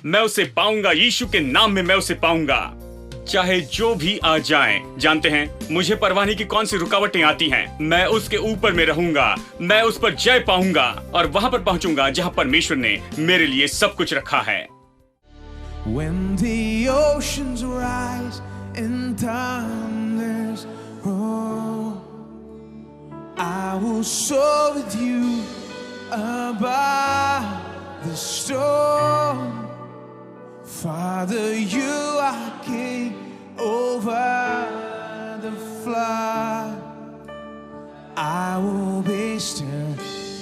मैं उसे पाऊंगा, यीशु के नाम में मैं उसे पाऊंगा। चाहे जो भी आ जाए, जानते हैं मुझे परवाह नहीं कि कौन सी रुकावटें आती हैं, मैं उसके ऊपर में रहूंगा, मैं उस पर जय पाऊंगा और वहां पर पहुंचूंगा जहां परमेश्वर ने मेरे लिए सब कुछ रखा है। When the oceans rise and thunders roll, I will soar with you above the storm. Father, you are king over the flood. I will be still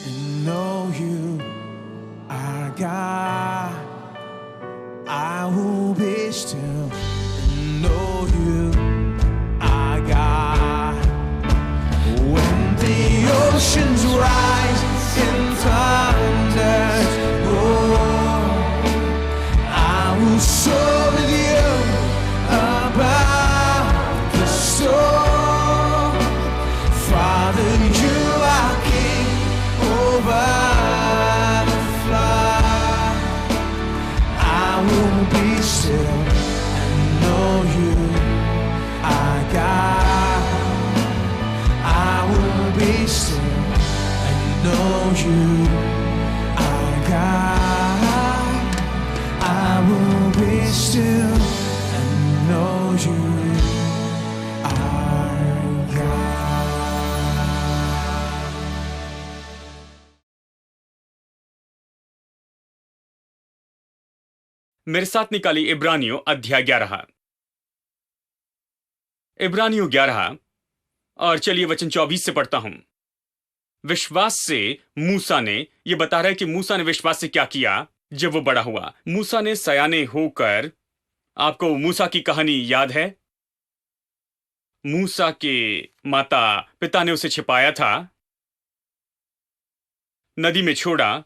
and know you are God. I will be still and know you are God. When the oceans rise and thunders roar, I will soar with you above the storm. Father, you are king over the flood. I will be still and know you are God. I will be still and know you are God. I will be still and know you are God. मेरे साथ निकाली इब्रानियों अध्याय 11। इब्रानियों 11 और चलिए वचन 24 से पढ़ता हूं। विश्वास से मूसा ने, यह बता रहा है कि मूसा ने विश्वास से क्या किया जब वो बड़ा हुआ। मूसा ने सयाने होकर, आपको मूसा की कहानी याद है? मूसा के माता पिता ने उसे छिपाया था, नदी में छोड़ा।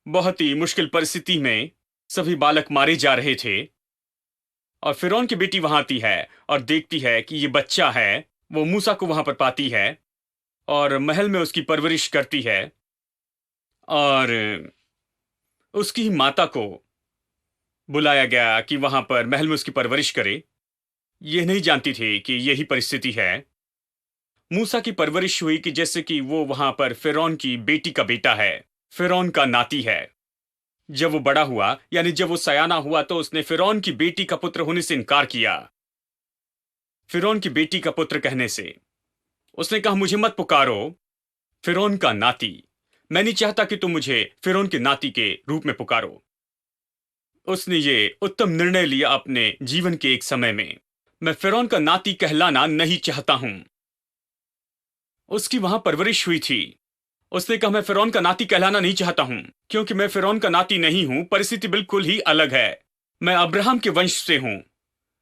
बहुत ही मुश्किल परिस्थिति में सभी बालक मारे जा रहे थे और फिरौन की बेटी वहां आती है और देखती है कि ये बच्चा है। वो मूसा को वहां पर पाती है और महल में उसकी परवरिश करती है और उसकी माता को बुलाया गया कि वहां पर महल में उसकी परवरिश करे। यह नहीं जानती थी कि यही परिस्थिति है। मूसा की परवरिश हुई कि जैसे कि वो वहां पर फिरौन की बेटी का बेटा है, फिरौन का नाती है। जब वो बड़ा हुआ, यानी जब वो सयाना हुआ, तो उसने फिरौन की बेटी का पुत्र होने से इनकार किया। फिरौन की बेटी का पुत्र कहने से उसने कहा, मुझे मत पुकारो फिरौन का नाती, मैं नहीं चाहता कि तुम मुझे फिरौन के नाती के रूप में पुकारो। उसने ये उत्तम निर्णय लिया अपने जीवन के एक समय में, मैं फिरौन का नाती कहलाना नहीं चाहता हूं। उसकी वहां परवरिश हुई थी। उसने कहा, मैं फिरौन का नाती कहलाना नहीं चाहता हूं क्योंकि मैं फिरौन का नाती नहीं हूं। परिस्थिति बिल्कुल ही अलग है। मैं अब्राहम के वंश से हूं,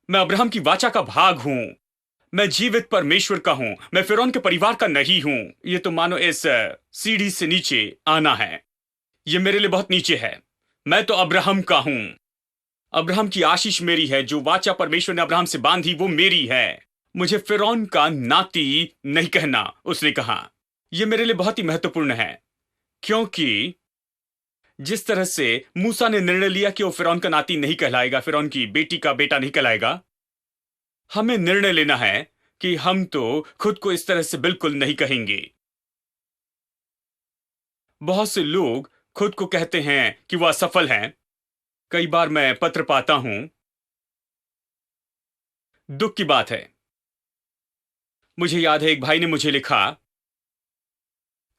मैं अब्राहम की वाचा का भाग हूं, मैं जीवित परमेश्वर का हूं, मैं फिरौन के परिवार का नहीं हूं। यह तो मानो इस सीढ़ी से नीचे आना है। यह मेरे लिए बहुत नीचे है। मैं तो अब्राहम का हूं। अब्राहम की आशीष मेरी है, जो वाचा परमेश्वर ने अब्राहम से बांधी वो मेरी है। मुझे फिरौन का नाती नहीं कहना, उसने कहा। यह मेरे लिए बहुत ही महत्वपूर्ण है क्योंकि जिस तरह से मूसा ने निर्णय लिया कि वो फिरौन का नाती नहीं कहलाएगा, फिरौन की बेटी का बेटा नहीं कहलाएगा, हमें निर्णय लेना है कि हम तो खुद को इस तरह से बिल्कुल नहीं कहेंगे। बहुत से लोग खुद को कहते हैं कि वह असफल हैं। कई बार मैं पत्र पाता हूं, दुख की बात है। मुझे याद है एक भाई ने मुझे लिखा,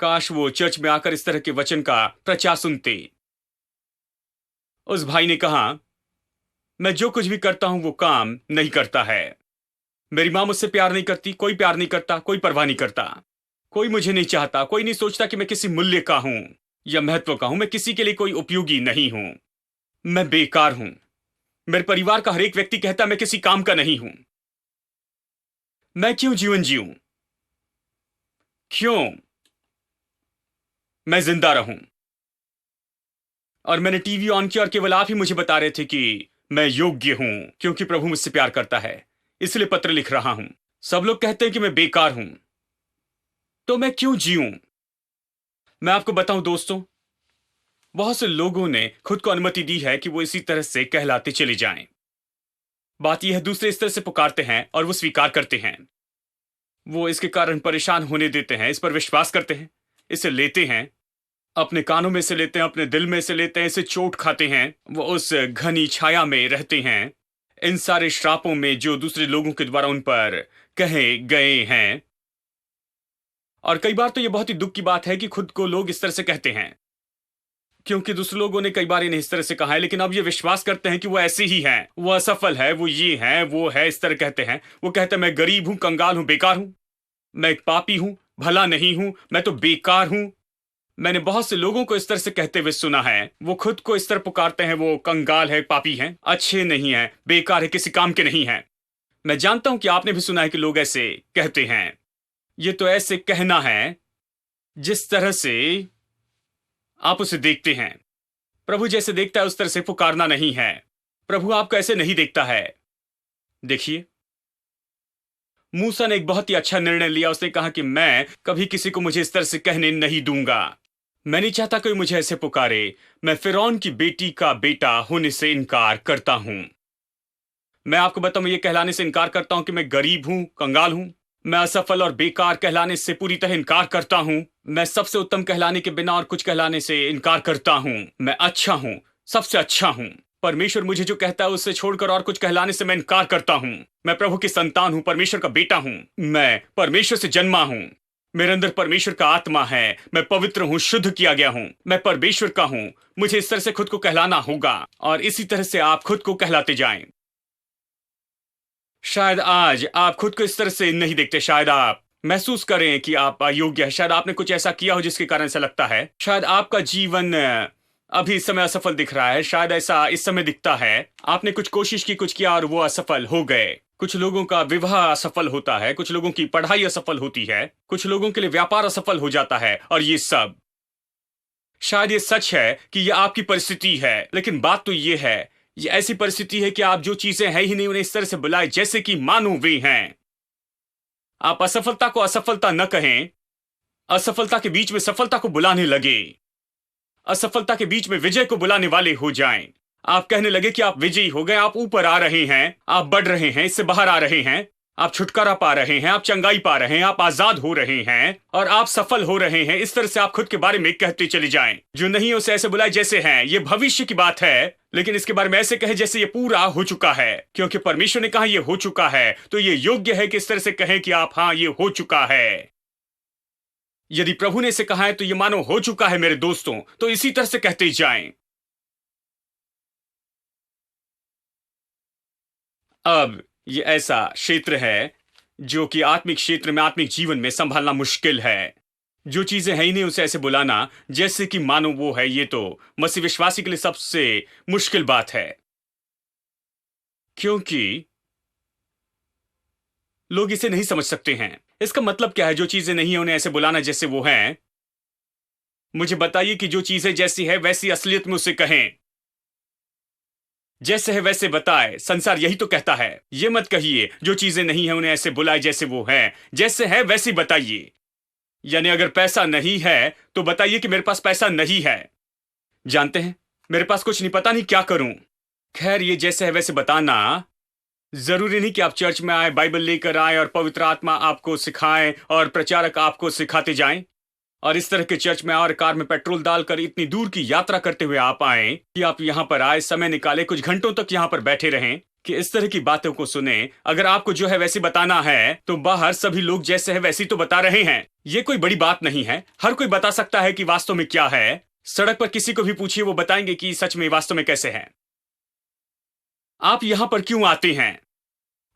काश वो चर्च में आकर इस तरह के वचन का प्रचार सुनते। उस भाई ने कहा, मैं जो कुछ भी करता हूं वो काम नहीं करता है। मेरी मां मुझसे प्यार नहीं करती, कोई प्यार नहीं करता, कोई परवाह नहीं करता, कोई मुझे नहीं चाहता, कोई नहीं सोचता कि मैं किसी मूल्य का हूं या महत्व का हूं। मैं किसी के लिए कोई उपयोगी नहीं हूं, मैं बेकार हूं। मेरे परिवार का हर एक व्यक्ति कहता मैं किसी काम का नहीं हूं। मैं क्यों जीवन जीऊं? क्यों मैं जिंदा रहूं? और मैंने टीवी ऑन किया और केवल आप ही मुझे बता रहे थे कि मैं योग्य हूं क्योंकि प्रभु मुझसे प्यार करता है, इसलिए पत्र लिख रहा हूं। सब लोग कहते हैं कि मैं बेकार हूं, तो मैं क्यों जीऊं? मैं आपको बताऊं दोस्तों, बहुत से लोगों ने खुद को अनुमति दी है कि वो इसी तरह से कहलाते चले जाएं। बात यह है, दूसरे इस तरह से पुकारते हैं और वो स्वीकार करते हैं। वो इसके कारण परेशान होने देते हैं, इस पर विश्वास करते हैं, इसे लेते हैं, अपने कानों में से लेते हैं, अपने दिल में से लेते हैं, इसे चोट खाते हैं। वो उस घनी छाया में रहते हैं, इन सारे श्रापों में जो दूसरे लोगों के द्वारा उन पर कहे गए हैं। और कई बार तो ये बहुत ही दुख की बात है कि खुद को लोग इस तरह से कहते हैं, क्योंकि दूसरे लोगों ने कई बार इन्हें इस तरह से कहा है, लेकिन अब ये विश्वास करते हैं कि वो ऐसे ही हैं, वो असफल है, वो ये है, वो है, इस तरह कहते हैं। वो कहते हैं मैं गरीब हूं, कंगाल हूं, बेकार हूं, मैं एक पापी हूं, भला नहीं हूं, मैं तो बेकार हूं। मैंने बहुत से लोगों को इस तरह से कहते हुए सुना है। वो खुद को इस तरह पुकारते हैं, वो कंगाल है, पापी हैं, अच्छे नहीं हैं, बेकार है, किसी काम के नहीं हैं। मैं जानता हूं कि आपने भी सुना है कि लोग ऐसे कहते हैं। ये तो ऐसे कहना है जिस तरह से आप उसे देखते हैं। प्रभु जैसे देखता है उस तरह से पुकारना नहीं है। प्रभु आपको ऐसे नहीं देखता है। देखिए, मूसा ने एक बहुत ही अच्छा निर्णय लिया। उसने कहा कि मैं कभी किसी को मुझे इस तरह से कहने नहीं दूंगा। मैं नहीं चाहता कोई मुझे ऐसे पुकारे। मैं फिरौन की बेटी का बेटा होने से इनकार करता हूं। मैं आपको बताऊं, मैं ये कहलाने से इनकार करता हूं कि मैं गरीब हूं, कंगाल हूं। मैं असफल और बेकार कहलाने से पूरी तरह इनकार करता हूं। मैं सबसे उत्तम कहलाने के बिना और कुछ कहलाने से इनकार करता हूं। मैं अच्छा हूं, सबसे अच्छा हूं। परमेश्वर मुझे जो कहता है उससे छोड़कर और कुछ कहलाने से मैं इनकार करता हूं। मैं प्रभु की संतान हूं, परमेश्वर का बेटा हूं। मैं परमेश्वर से जन्मा हूं। मेरे अंदर परमेश्वर का आत्मा है। मैं पवित्र हूं, शुद्ध किया गया हूं। मैं परमेश्वर का हूं। मुझे इस तरह से खुद को कहलाना होगा और इसी तरह से आप खुद को कहलाते जाएं। शायद आज आप खुद को इस तरह से नहीं देखते। शायद आप महसूस करें कि आप अयोग्य हैं। शायद आपने कुछ ऐसा किया हो जिसके कारण ऐसा लगता है। शायद आपका जीवन अभी इस समय असफल दिख रहा है। शायद ऐसा इस समय दिखता है। आपने कुछ कोशिश की, कुछ किया और वो असफल हो गए। कुछ लोगों का विवाह असफल होता है, कुछ लोगों की पढ़ाई असफल होती है, कुछ लोगों के लिए व्यापार असफल हो जाता है। और ये सब शायद ये सच है कि ये आपकी परिस्थिति है, लेकिन बात तो ये है, ये ऐसी परिस्थिति है कि आप जो चीजें हैं ही नहीं उन्हें इस तरह से बुलाए जैसे कि मानो वे हैं। आप असफलता को असफलता न कहें, असफलता के बीच में सफलता को बुलाने लगे। असफलता के बीच में विजय को बुलाने वाले हो जाएं। आप कहने लगे कि आप विजयी हो गए, आप ऊपर आ रहे हैं, आप बढ़ रहे हैं, इससे बाहर आ रहे हैं, आप छुटकारा पा रहे हैं, आप चंगाई पा रहे हैं, आप आजाद हो रहे हैं और आप सफल हो रहे हैं। इस तरह से आप खुद के बारे में कहते चले जाएं। जो नहीं उसे ऐसे बुलाए जैसे हैं। ये भविष्य की बात है, लेकिन इसके बारे में ऐसे कहे जैसे ये पूरा हो चुका है, क्योंकि परमेश्वर ने कहा ये हो चुका है। तो ये योग्य है कि इस तरह से कहें कि आप हाँ, ये हो चुका है। यदि प्रभु ने इसे कहा है तो ये मानो हो चुका है मेरे दोस्तों। तो इसी तरह से कहते जाएं। अब ये ऐसा क्षेत्र है जो कि आत्मिक क्षेत्र में, आत्मिक जीवन में संभालना मुश्किल है। जो चीजें हैं ही नहीं उसे ऐसे बुलाना जैसे कि मानो वो है, ये तो मसीह विश्वासी के लिए सबसे मुश्किल बात है, क्योंकि लोग इसे नहीं समझ सकते हैं। इसका मतलब क्या है? जो चीजें नहीं है उन्हें ऐसे बुलाना जैसे वो हैं। मुझे बताइए कि जो चीजें जैसी है वैसी असलियत में उसे कहें। जैसे है वैसे बताए। संसार यही तो कहता है। ये मत कहिए जो चीजें नहीं है उन्हें ऐसे बुलाए जैसे वो हैं। जैसे है वैसे बताइए। यानी अगर पैसा नहीं है तो बताइए कि मेरे पास पैसा नहीं है। जानते हैं, मेरे पास कुछ नहीं, पता नहीं क्या करूं। खैर, ये जैसे है वैसे बताना जरूरी नहीं कि आप चर्च में आए, बाइबल लेकर आए और पवित्र आत्मा आपको सिखाए और प्रचारक आपको सिखाते जाएं और इस तरह के चर्च में और कार में पेट्रोल डालकर इतनी दूर की यात्रा करते हुए आप आए कि आप यहां पर आए, समय निकाले, कुछ घंटों तक यहां पर बैठे रहें कि इस तरह की बातों को सुने। अगर आपको जो है वैसे बताना है तो बाहर सभी लोग जैसे है वैसी तो बता रहे हैं। ये कोई बड़ी बात नहीं है। हर कोई बता सकता है कि वास्तव में क्या है। सड़क पर किसी को भी पूछिए, वो बताएंगे कि सच में वास्तव में कैसे है। आप यहां पर क्यों आते हैं?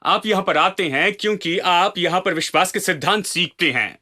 आप यहां पर आते हैं क्योंकि आप यहां पर विश्वास के सिद्धांत सीखते हैं।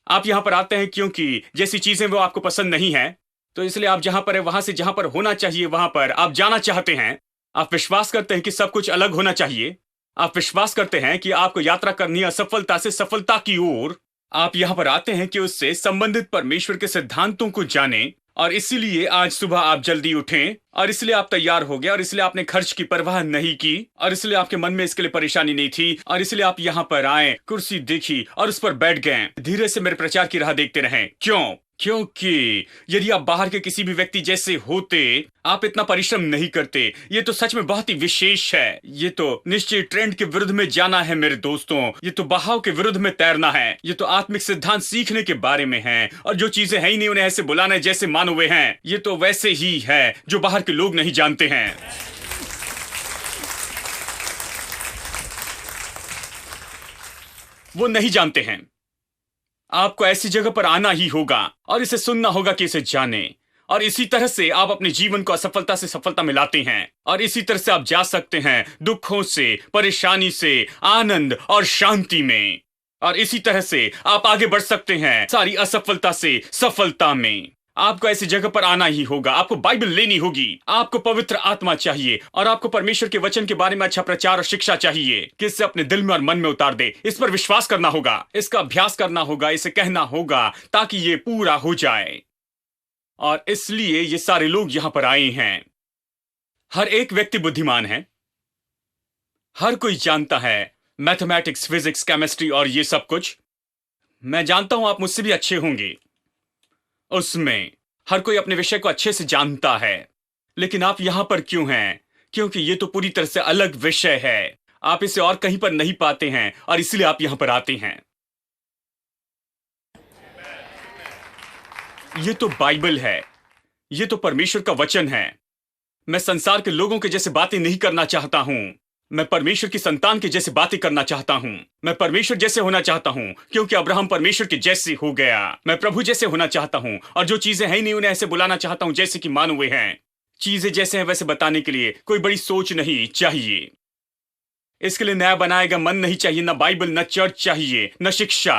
आप यहां पर आते हैं क्योंकि जैसी चीजें वो आपको पसंद नहीं है, तो इसलिए आप जहां पर है वहां से जहां पर होना चाहिए वहां पर आप जाना चाहते हैं। आप विश्वास करते हैं कि सब कुछ अलग होना चाहिए। आप विश्वास करते हैं कि आपको यात्रा करनी है असफलता से सफलता की ओर। आप यहां पर आते हैं कि उससे संबंधित परमेश्वर के सिद्धांतों को जानें। और इसीलिए आज सुबह आप जल्दी उठें और इसलिए आप तैयार हो गए और इसलिए आपने खर्च की परवाह नहीं की और इसलिए आपके मन में इसके लिए परेशानी नहीं थी और इसलिए आप यहाँ पर आए, कुर्सी देखी और उस पर बैठ गए। धीरे से मेरे प्रचार की राह देखते रहें। क्यों? क्योंकि यदि आप बाहर के किसी भी व्यक्ति जैसे होते, आप इतना परिश्रम नहीं करते। ये तो सच में बहुत ही विशेष है। ये तो निश्चित ट्रेंड के विरुद्ध में जाना है मेरे दोस्तों। ये तो बहाव के विरुद्ध में तैरना है। ये तो आत्मिक सिद्धांत सीखने के बारे में है, और जो चीजें है ही नहीं उन्हें ऐसे बुलाना है जैसे मानो वे हैं। ये तो वैसे ही है जो बाहर के लोग नहीं जानते हैं। वो नहीं जानते हैं। आपको ऐसी जगह पर आना ही होगा और इसे सुनना होगा कि इसे जाने, और इसी तरह से आप अपने जीवन को असफलता से सफलता में लाते हैं, और इसी तरह से आप जा सकते हैं दुखों से, परेशानी से, आनंद और शांति में, और इसी तरह से आप आगे बढ़ सकते हैं सारी असफलता से सफलता में। आपको ऐसी जगह पर आना ही होगा। आपको बाइबल लेनी होगी, आपको पवित्र आत्मा चाहिए, और आपको परमेश्वर के वचन के बारे में अच्छा प्रचार और शिक्षा चाहिए कि इससे अपने दिल में और मन में उतार दे। इस पर विश्वास करना होगा, इसका अभ्यास करना होगा, इसे कहना होगा ताकि ये पूरा हो जाए। और इसलिए ये सारे लोग यहां पर आए हैं। हर एक व्यक्ति बुद्धिमान है, हर कोई जानता है मैथमेटिक्स, फिजिक्स, केमिस्ट्री और ये सब कुछ। मैं जानता हूं आप मुझसे भी अच्छे होंगे उसमें। हर कोई अपने विषय को अच्छे से जानता है, लेकिन आप यहां पर क्यों हैं? क्योंकि ये तो पूरी तरह से अलग विषय है। आप इसे और कहीं पर नहीं पाते हैं, और इसलिए आप यहां पर आते हैं। ये तो बाइबल है, ये तो परमेश्वर का वचन है। मैं संसार के लोगों के जैसे बातें नहीं करना चाहता हूं। मैं परमेश्वर की संतान के जैसे बातें करना चाहता हूं। मैं परमेश्वर जैसे होना चाहता हूं, क्योंकि अब्राहम परमेश्वर के जैसे हो गया। मैं प्रभु जैसे होना चाहता हूं, और जो चीजें हैं नहीं उन्हें ऐसे बुलाना चाहता हूं जैसे कि मानो वे हैं। चीजें जैसे हैं वैसे बताने के लिए कोई बड़ी सोच नहीं चाहिए। इसके लिए नया बनाया गया मन नहीं चाहिए, न बाइबल, न चर्च चाहिए, न शिक्षा।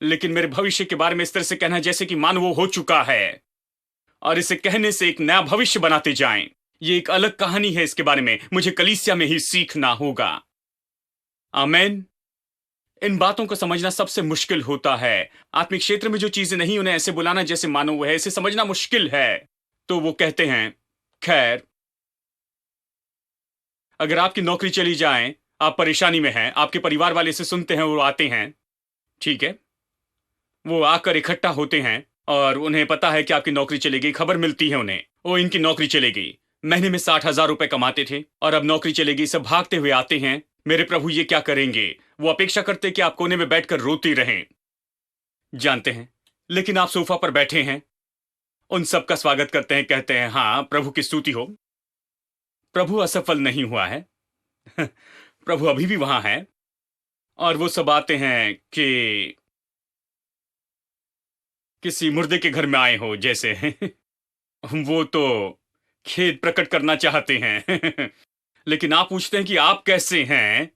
लेकिन मेरे भविष्य के बारे में इस तरह से कहना जैसे कि मानो वो हो चुका है, और इसे कहने से एक नया भविष्य बनाते जाएं। ये एक अलग कहानी है। इसके बारे में मुझे कलीसिया में ही सीखना होगा। आमेन। इन बातों को समझना सबसे मुश्किल होता है। आत्मिक क्षेत्र में जो चीजें नहीं उन्हें ऐसे बुलाना जैसे मानो वो है, इसे समझना मुश्किल है। तो वो कहते हैं, खैर, अगर आपकी नौकरी चली जाए, आप परेशानी में हैं, आपके परिवार वाले इसे सुनते हैं, वो आते हैं, ठीक है, वो आकर इकट्ठा होते हैं, और उन्हें पता है कि आपकी नौकरी चली गई। खबर मिलती है उन्हें, ओ इनकी नौकरी चली गई। महीने में 60,000 रुपए कमाते थे और अब नौकरी चलेगी। सब भागते हुए आते हैं, मेरे प्रभु ये क्या करेंगे? वो अपेक्षा करते कि आप कोने में बैठकर रोते रहें, जानते हैं, लेकिन आप सोफा पर बैठे हैं, उन सब का स्वागत करते हैं, कहते हैं हाँ प्रभु की स्तुति हो। प्रभु असफल नहीं हुआ है प्रभु अभी भी वहां है। और वो सब आते हैं कि किसी मुर्दे के घर में आए हो जैसे वो तो खेद प्रकट करना चाहते हैं लेकिन आप पूछते हैं कि आप कैसे हैं,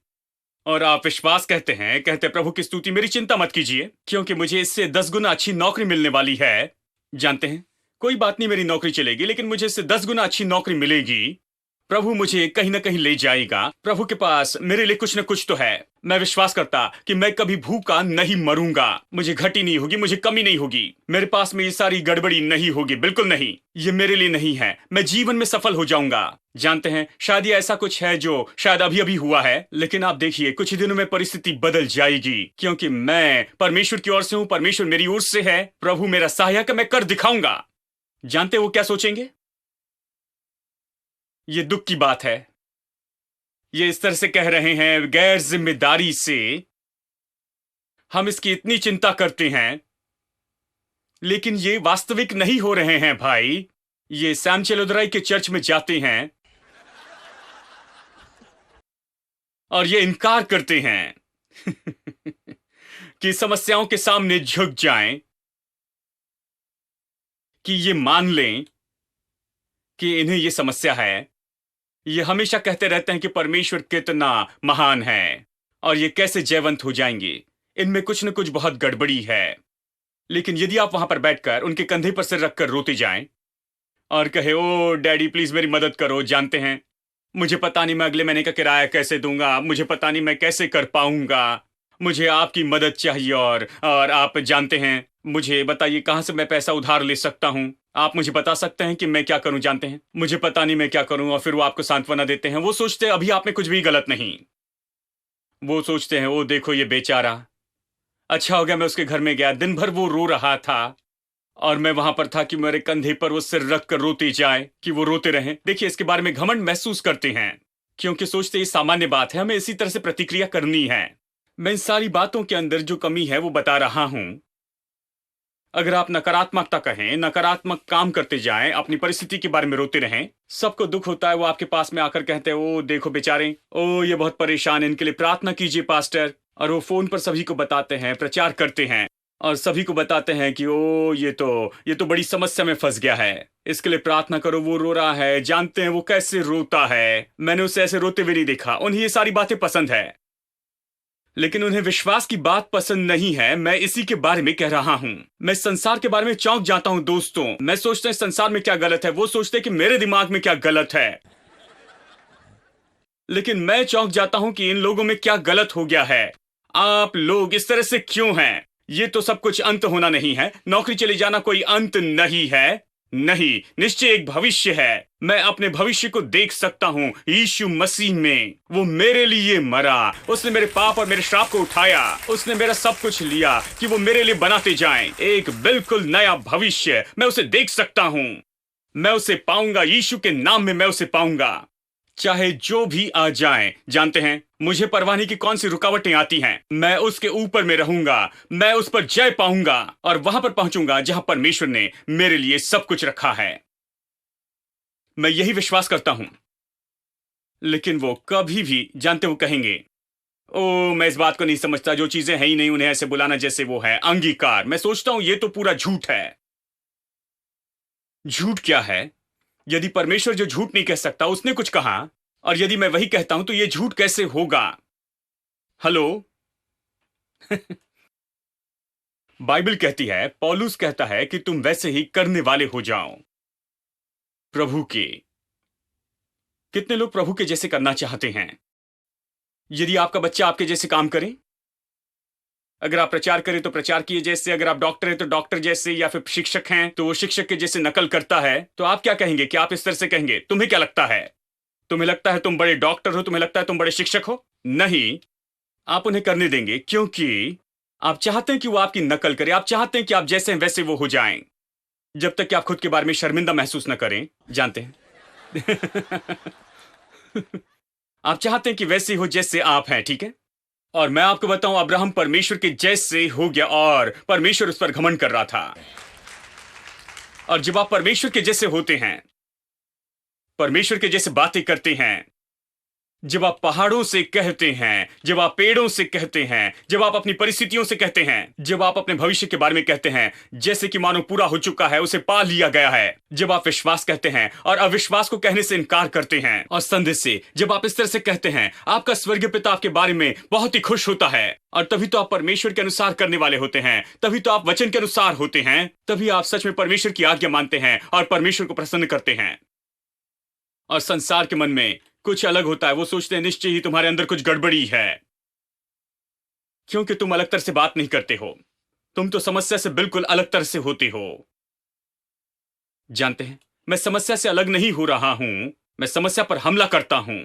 और आप विश्वास कहते प्रभु की स्तुति, मेरी चिंता मत कीजिए, क्योंकि मुझे इससे 10 गुना अच्छी नौकरी मिलने वाली है। जानते हैं, कोई बात नहीं, मेरी नौकरी चलेगी, लेकिन मुझे इससे 10 गुना अच्छी नौकरी मिलेगी। प्रभु मुझे कहीं ना कहीं ले जाएगा। प्रभु के पास मेरे लिए कुछ न कुछ तो है। मैं विश्वास करता कि मैं कभी भूखा नहीं मरूंगा, मुझे घटी नहीं होगी, मुझे कमी नहीं होगी, मेरे पास में ये सारी गड़बड़ी नहीं होगी, बिल्कुल नहीं। ये मेरे लिए नहीं है। मैं जीवन में सफल हो जाऊंगा। जानते हैं, शायद ये ऐसा कुछ है जो शायद अभी अभी हुआ है, लेकिन आप देखिए कुछ ही दिनों में परिस्थिति बदल जाएगी, क्योंकि मैं परमेश्वर की ओर से हूं, परमेश्वर मेरी ओर से है, प्रभु मेरा सहायक, मैं कर दिखाऊंगा। जानते वो क्या सोचेंगे? ये दुख की बात है। ये इस तरह से कह रहे हैं गैर जिम्मेदारी से, हम इसकी इतनी चिंता करते हैं, लेकिन ये वास्तविक नहीं हो रहे हैं भाई। ये सैम चेलोदराई के चर्च में जाते हैं और ये इनकार करते हैं कि समस्याओं के सामने झुक जाएं, कि ये मान लें कि इन्हें ये समस्या है। ये हमेशा कहते रहते हैं कि परमेश्वर कितना महान है और ये कैसे जयवंत हो जाएंगे। इनमें कुछ न कुछ बहुत गड़बड़ी है। लेकिन यदि आप वहां पर बैठकर उनके कंधे पर सिर रखकर रोते जाएं और कहे, ओ डैडी प्लीज मेरी मदद करो, जानते हैं मुझे पता नहीं मैं अगले महीने का किराया कैसे दूंगा, मुझे पता नहीं मैं कैसे कर पाऊंगा, मुझे आपकी मदद चाहिए, और आप जानते हैं, मुझे बताइए कहां से मैं पैसा उधार ले सकता हूं, आप मुझे बता सकते हैं कि मैं क्या करूं, जानते हैं मुझे पता नहीं मैं क्या करूं। और फिर वो आपको सांत्वना देते हैं। वो सोचते हैं अभी आप में कुछ भी गलत नहीं। वो सोचते हैं, ओ देखो ये बेचारा, अच्छा हो गया मैं उसके घर में गया। दिन भर वो रो रहा था और मैं वहां पर था कि मेरे कंधे पर वो सिर रख कर रोते जाए, कि वो रोते रहें। देखिए, इसके बारे में घमंड महसूस करते हैं क्योंकि सोचते ये सामान्य बात है, हमें इसी तरह से प्रतिक्रिया करनी है। मैं इन सारी बातों के अंदर जो कमी है वो बता रहा हूं। अगर आप नकारात्मकता कहें, नकारात्मक काम करते जाएं, अपनी परिस्थिति के बारे में रोते रहें, सबको दुख होता है, वो आपके पास में आकर कहते हैं, ओ देखो बेचारे, ओ ये बहुत परेशान है, इनके लिए प्रार्थना कीजिए पास्टर। और वो फोन पर सभी को बताते हैं, प्रचार करते हैं और सभी को बताते हैं कि ओ ये तो बड़ी समस्या में फंस गया है, इसके लिए प्रार्थना करो, वो रो रहा है। जानते हैं वो कैसे रोता है? मैंने उसे ऐसे रोते हुए नहीं देखा। उन्हें ये सारी बातें पसंद है, लेकिन उन्हें विश्वास की बात पसंद नहीं है। मैं इसी के बारे में कह रहा हूं। मैं संसार के बारे में चौंक जाता हूं दोस्तों। मैं सोचता हूं संसार में क्या गलत है, वो सोचते हैं कि मेरे दिमाग में क्या गलत है। लेकिन मैं चौंक जाता हूं कि इन लोगों में क्या गलत हो गया है। आप लोग इस तरह से क्यों हैं? ये तो सब कुछ अंत होना नहीं है। नौकरी चले जाना कोई अंत नहीं है। नहीं, निश्चय एक भविष्य है। मैं अपने भविष्य को देख सकता हूं यीशु मसीह में। वो मेरे लिए मरा, उसने मेरे पाप और मेरे श्राप को उठाया, उसने मेरा सब कुछ लिया कि वो मेरे लिए बनाते जाएं एक बिल्कुल नया भविष्य। मैं उसे देख सकता हूं, मैं उसे पाऊंगा। यीशु के नाम में मैं उसे पाऊंगा, चाहे जो भी आ जाए। जानते हैं, मुझे परवाह नहीं कि कौन सी रुकावटें आती हैं। मैं उसके ऊपर में रहूंगा, मैं उस पर जय पाऊंगा और वहां पर पहुंचूंगा जहां परमेश्वर ने मेरे लिए सब कुछ रखा है। मैं यही विश्वास करता हूं। लेकिन वो कभी भी, जानते वो कहेंगे, ओ मैं इस बात को नहीं समझता, जो चीजें हैं ही नहीं उन्हें ऐसे बुलाना जैसे वो है अंगीकार। मैं सोचता हूं ये तो पूरा झूठ है। झूठ क्या है? यदि परमेश्वर जो झूठ नहीं कह सकता उसने कुछ कहा, और यदि मैं वही कहता हूं तो ये झूठ कैसे होगा? हेलो। बाइबल कहती है, पौलुस कहता है कि तुम वैसे ही करने वाले हो जाओ प्रभु के। कितने लोग प्रभु के जैसे करना चाहते हैं? यदि आपका बच्चा आपके जैसे काम करे, अगर आप प्रचार करें तो प्रचार किए जैसे, अगर आप डॉक्टर हैं तो डॉक्टर जैसे, या फिर शिक्षक हैं तो वो शिक्षक के जैसे नकल करता है, तो आप क्या कहेंगे? कि आप इस तरह से कहेंगे, तुम्हें क्या लगता है? तुम्हें लगता है तुम बड़े डॉक्टर हो? तुम्हें लगता है तुम बड़े शिक्षक हो? नहीं, आप उन्हें करने देंगे क्योंकि आप चाहते हैं कि वो आपकी नकल करे। आप चाहते हैं कि आप जैसे हैं वैसे वो हो जाएं, जब तक कि आप खुद के बारे में शर्मिंदा महसूस न करें। जानते हैं? आप चाहते हैं कि वैसे हो जैसे आप हैं, ठीक है? और मैं आपको बताऊं, अब्राहम परमेश्वर के जैसे हो गया और परमेश्वर उस पर घमंड कर रहा था। और जब आप परमेश्वर के जैसे होते हैं, परमेश्वर के जैसे बातें करते हैं, जब आप पहाड़ों से कहते हैं, जब आप पेड़ों से कहते हैं, जब आप अपनी परिस्थितियों से कहते हैं, जब आप अपने भविष्य के बारे में कहते हैं जैसे कि मानो पूरा हो चुका है, उसे पा लिया गया है, जब आप विश्वास कहते हैं और अविश्वास को कहने से इनकार करते हैं, और संदेह से जब आप इस तरह से कहते हैं, आपका स्वर्गीय पिता आपके बारे में बहुत ही खुश होता है। और तभी तो आप परमेश्वर के अनुसार करने वाले होते हैं, तभी तो आप वचन के अनुसार होते हैं, तभी आप सच में परमेश्वर की आज्ञा मानते हैं और परमेश्वर को प्रसन्न करते हैं। और संसार के मन में कुछ अलग होता है। वो सोचते हैं निश्चय ही तुम्हारे अंदर कुछ गड़बड़ी है, क्योंकि तुम अलग तरह से बात नहीं करते हो। तुम तो समस्या से बिल्कुल अलग तरह से होते हो। जानते हैं, मैं समस्या से अलग नहीं हो रहा हूं, मैं समस्या पर हमला करता हूं।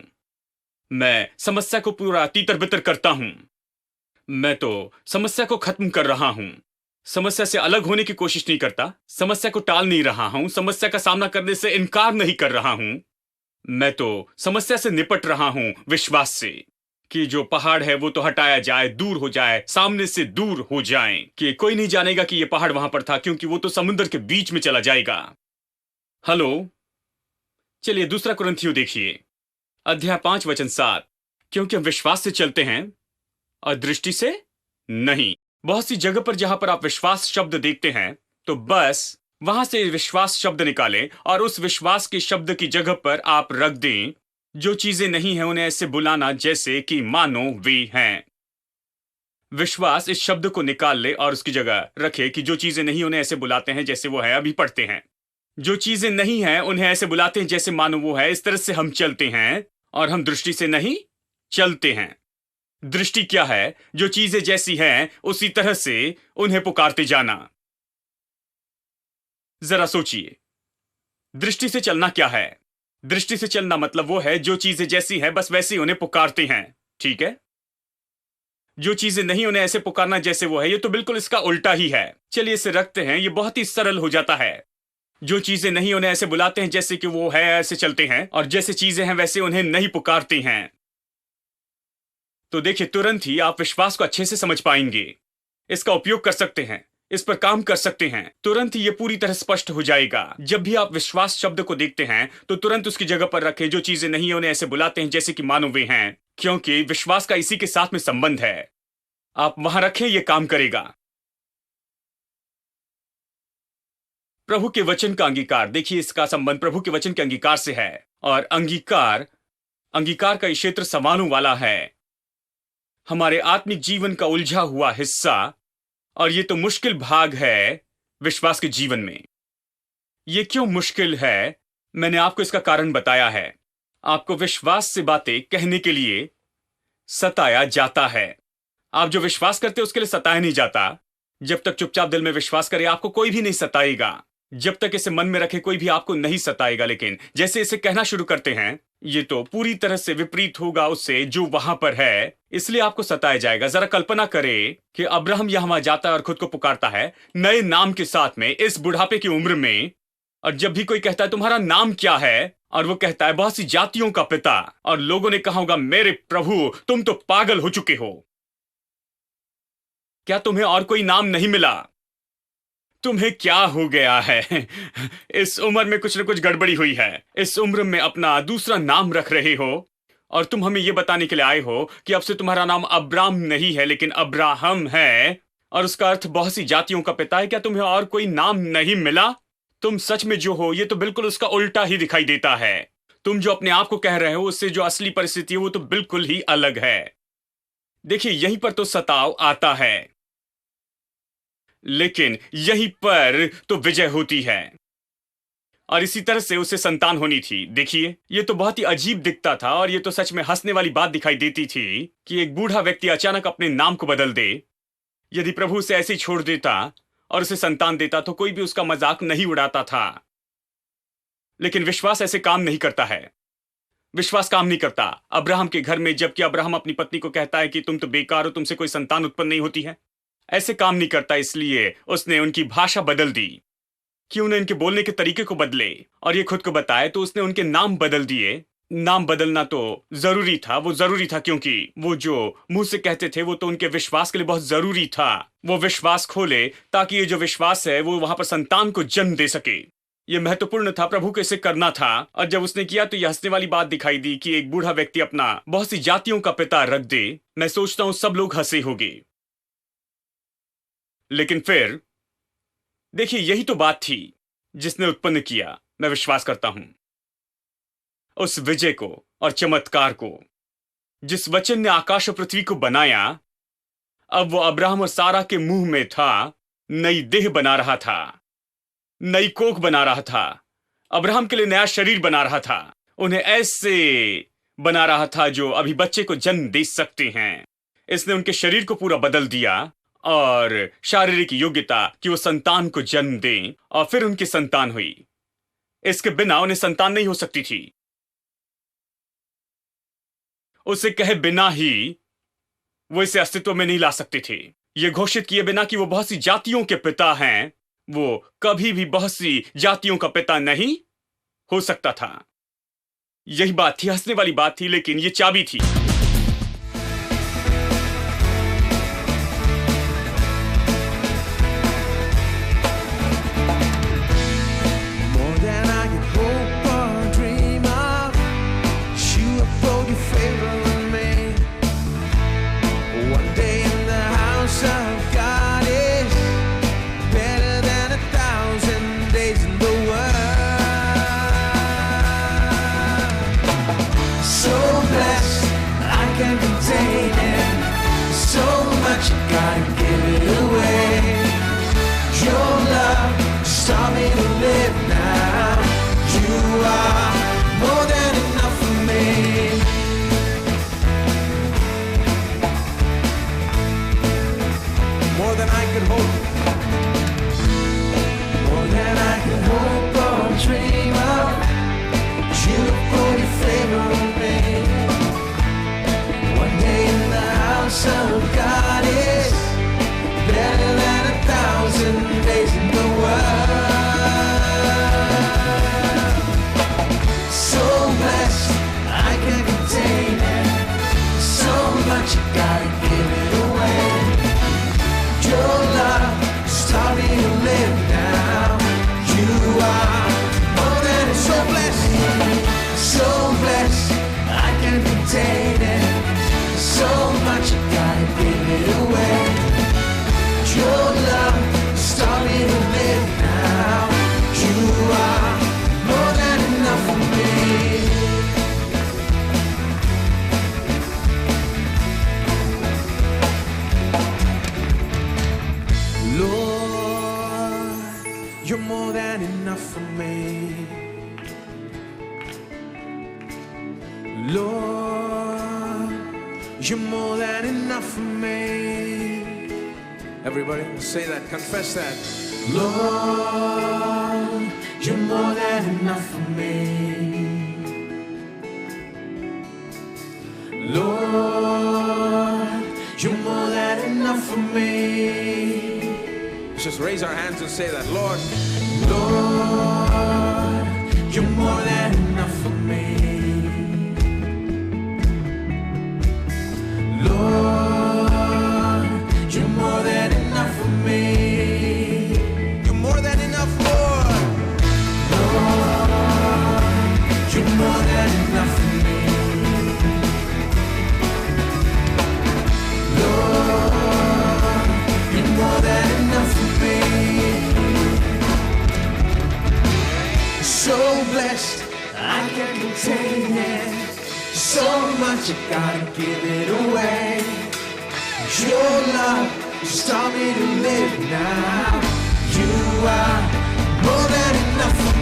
मैं समस्या को पूरा तीतर बितर करता हूं। मैं तो समस्या को खत्म कर रहा हूं। समस्या से अलग होने की कोशिश नहीं करता, समस्या को टाल नहीं रहा हूं, समस्या का सामना करने से इनकार नहीं कर रहा हूं। मैं तो समस्या से निपट रहा हूं विश्वास से, कि जो पहाड़ है वो तो हटाया जाए, दूर हो जाए, सामने से दूर हो जाए, कि कोई नहीं जानेगा कि ये पहाड़ वहां पर था, क्योंकि वो तो समुद्र के बीच में चला जाएगा। हेलो, चलिए दूसरा कुरिन्थियों देखिए, अध्याय 5 वचन 7। क्योंकि हम विश्वास से चलते हैं और दृष्टि से नहीं। बहुत सी जगह पर जहां पर आप विश्वास शब्द देखते हैं, तो बस वहां से विश्वास शब्द निकालें और उस विश्वास के शब्द की जगह पर आप रख दें जो चीजें नहीं हैं, उन्हें ऐसे बुलाना जैसे कि मानो वे हैं। विश्वास इस शब्द को निकाल ले और उसकी जगह रखे कि जो चीजें नहीं उन्हें ऐसे बुलाते हैं जैसे वो है। अभी पढ़ते हैं, जो चीजें नहीं हैं उन्हें ऐसे बुलाते हैं जैसे मानो वो है। इस तरह से हम चलते हैं और हम दृष्टि से नहीं चलते हैं। दृष्टि क्या है? जो चीजें जैसी हैं उसी तरह से उन्हें पुकारते जाना। जरा सोचिए, दृष्टि से चलना क्या है? दृष्टि से चलना मतलब वो है जो चीजें जैसी है बस वैसी उन्हें पुकारते हैं, ठीक है? जो चीजें नहीं उन्हें ऐसे पुकारना जैसे वो है, ये तो बिल्कुल इसका उल्टा ही है। चलिए इसे रखते हैं, ये बहुत ही सरल हो जाता है। जो चीजें नहीं उन्हें ऐसे बुलाते हैं जैसे कि वो है, ऐसे चलते हैं, और जैसे चीजें हैं वैसे उन्हें नहीं पुकारते हैं। तो देखिए, तुरंत ही आप विश्वास को अच्छे से समझ पाएंगे, इसका उपयोग कर सकते हैं, इस पर काम कर सकते हैं। तुरंत ही ये पूरी तरह स्पष्ट हो जाएगा। जब भी आप विश्वास शब्द को देखते हैं तो तुरंत उसकी जगह पर रखें। जो चीजें नहीं है उन्हें ऐसे बुलाते हैं जैसे कि मानो वे हैं, क्योंकि विश्वास का इसी के साथ में संबंध है। आप वहां रखें, यह काम करेगा। प्रभु के वचन का अंगीकार, देखिए इसका संबंध प्रभु के वचन के अंगीकार से है। और अंगीकार का क्षेत्र सवालों वाला है, हमारे आत्मिक जीवन का उलझा हुआ हिस्सा। और ये तो मुश्किल भाग है विश्वास के जीवन में। ये क्यों मुश्किल है, मैंने आपको इसका कारण बताया है। आपको विश्वास से बातें कहने के लिए सताया जाता है। आप जो विश्वास करते हैं उसके लिए सताया नहीं जाता। जब तक चुपचाप दिल में विश्वास करे, आपको कोई भी नहीं सताएगा। जब तक इसे मन में रखे, कोई भी आपको नहीं सताएगा। लेकिन जैसे इसे कहना शुरू करते हैं, ये तो पूरी तरह से विपरीत होगा उससे जो वहां पर है, इसलिए आपको सताया जाएगा। जरा कल्पना करें कि अब्राहम यहां वहां जाता है और खुद को पुकारता है नए नाम के साथ में, इस बुढ़ापे की उम्र में। और जब भी कोई कहता है तुम्हारा नाम क्या है, और वो कहता है बहुत सी जातियों का पिता, और लोगों ने कहा होगा मेरे प्रभु तुम तो पागल हो चुके हो, क्या तुम्हें और कोई नाम नहीं मिला? तुम्हें क्या हो गया है? इस उम्र में कुछ न कुछ गड़बड़ी हुई है। इस उम्र में अपना दूसरा नाम रख रहे हो और तुम हमें यह बताने के लिए आए हो कि अब से तुम्हारा नाम अब्राम नहीं है लेकिन अब्राहम है, और उसका अर्थ बहुत सी जातियों का पिता है। क्या तुम्हें और कोई नाम नहीं मिला? तुम सच में जो हो, ये तो बिल्कुल उसका उल्टा ही दिखाई देता है। तुम जो अपने आप को कह रहे हो उससे जो असली परिस्थिति है वो तो बिल्कुल ही अलग है। देखिए, यहीं पर तो सताव आता है, लेकिन यहीं पर तो विजय होती है। और इसी तरह से उसे संतान होनी थी। देखिए, ये तो बहुत ही अजीब दिखता था, और ये तो सच में हंसने वाली बात दिखाई देती थी कि एक बूढ़ा व्यक्ति अचानक अपने नाम को बदल दे। यदि प्रभु उसे ऐसे ही छोड़ देता और उसे संतान देता तो कोई भी उसका मजाक नहीं उड़ाता था। लेकिन विश्वास ऐसे काम नहीं करता है। विश्वास काम नहीं करता। अब्राहम के घर में जबकि अब्राहम अपनी पत्नी को कहता है कि तुम तो बेकार हो, तुमसे कोई संतान उत्पन्न नहीं होती है, ऐसे काम नहीं करता। इसलिए उसने उनकी भाषा बदल दी कि उन्हें इनके बोलने के तरीके को बदले, और ये खुद को बताए तो उसने उनके नाम बदल दिए। नाम बदलना तो जरूरी था, वो जरूरी था क्योंकि वो जो मुंह से कहते थे वो तो उनके विश्वास के लिए बहुत जरूरी था। वो विश्वास खोले ताकि ये जो विश्वास है वो वहां पर संतान को जन्म दे सके। ये महत्वपूर्ण था, प्रभु को इसे करना था। और जब उसने किया तो यह हंसने वाली बात दिखाई दी कि एक बूढ़ा व्यक्ति अपना बहुत सी जातियों का पिता रख दे। मैं सोचता हूं सब लोग हंसे होंगे। लेकिन फिर देखिए, यही तो बात थी जिसने उत्पन्न किया, मैं विश्वास करता हूं, उस विजय को और चमत्कार को। जिस वचन ने आकाश और पृथ्वी को बनाया, अब वो अब्राहम और सारा के मुंह में था। नई देह बना रहा था, नई कोख बना रहा था, अब्राहम के लिए नया शरीर बना रहा था, उन्हें ऐसे बना रहा था जो अभी बच्चे को जन्म दे सकते हैं। इसने उनके शरीर को पूरा बदल दिया और शारीरिक योग्यता कि वो संतान को जन्म दें, और फिर उनकी संतान हुई। इसके बिना उन्हें संतान नहीं हो सकती थी। उसे कहे बिना ही वो इसे अस्तित्व में नहीं ला सकते थे। ये घोषित किए बिना कि वो बहुत सी जातियों के पिता हैं, वो कभी भी बहुत सी जातियों का पिता नहीं हो सकता था। यही बात थी, हंसने वाली बात थी, लेकिन ये चाबी थी। me. Lord, you're more than enough for me. Everybody say that, confess that. Lord, you're more than enough for me. Lord, you're more than enough for me. Let's just raise our hands and say that. Lord, Lord, you're more than enough for me. Lord, you're more than enough for me. You're more than enough, Lord. Lord, you're more than enough for me. Lord, you're more than enough for me. So blessed, I can't contain it. So much I gotta give it away. Your love just taught me to live now. You are more than enough for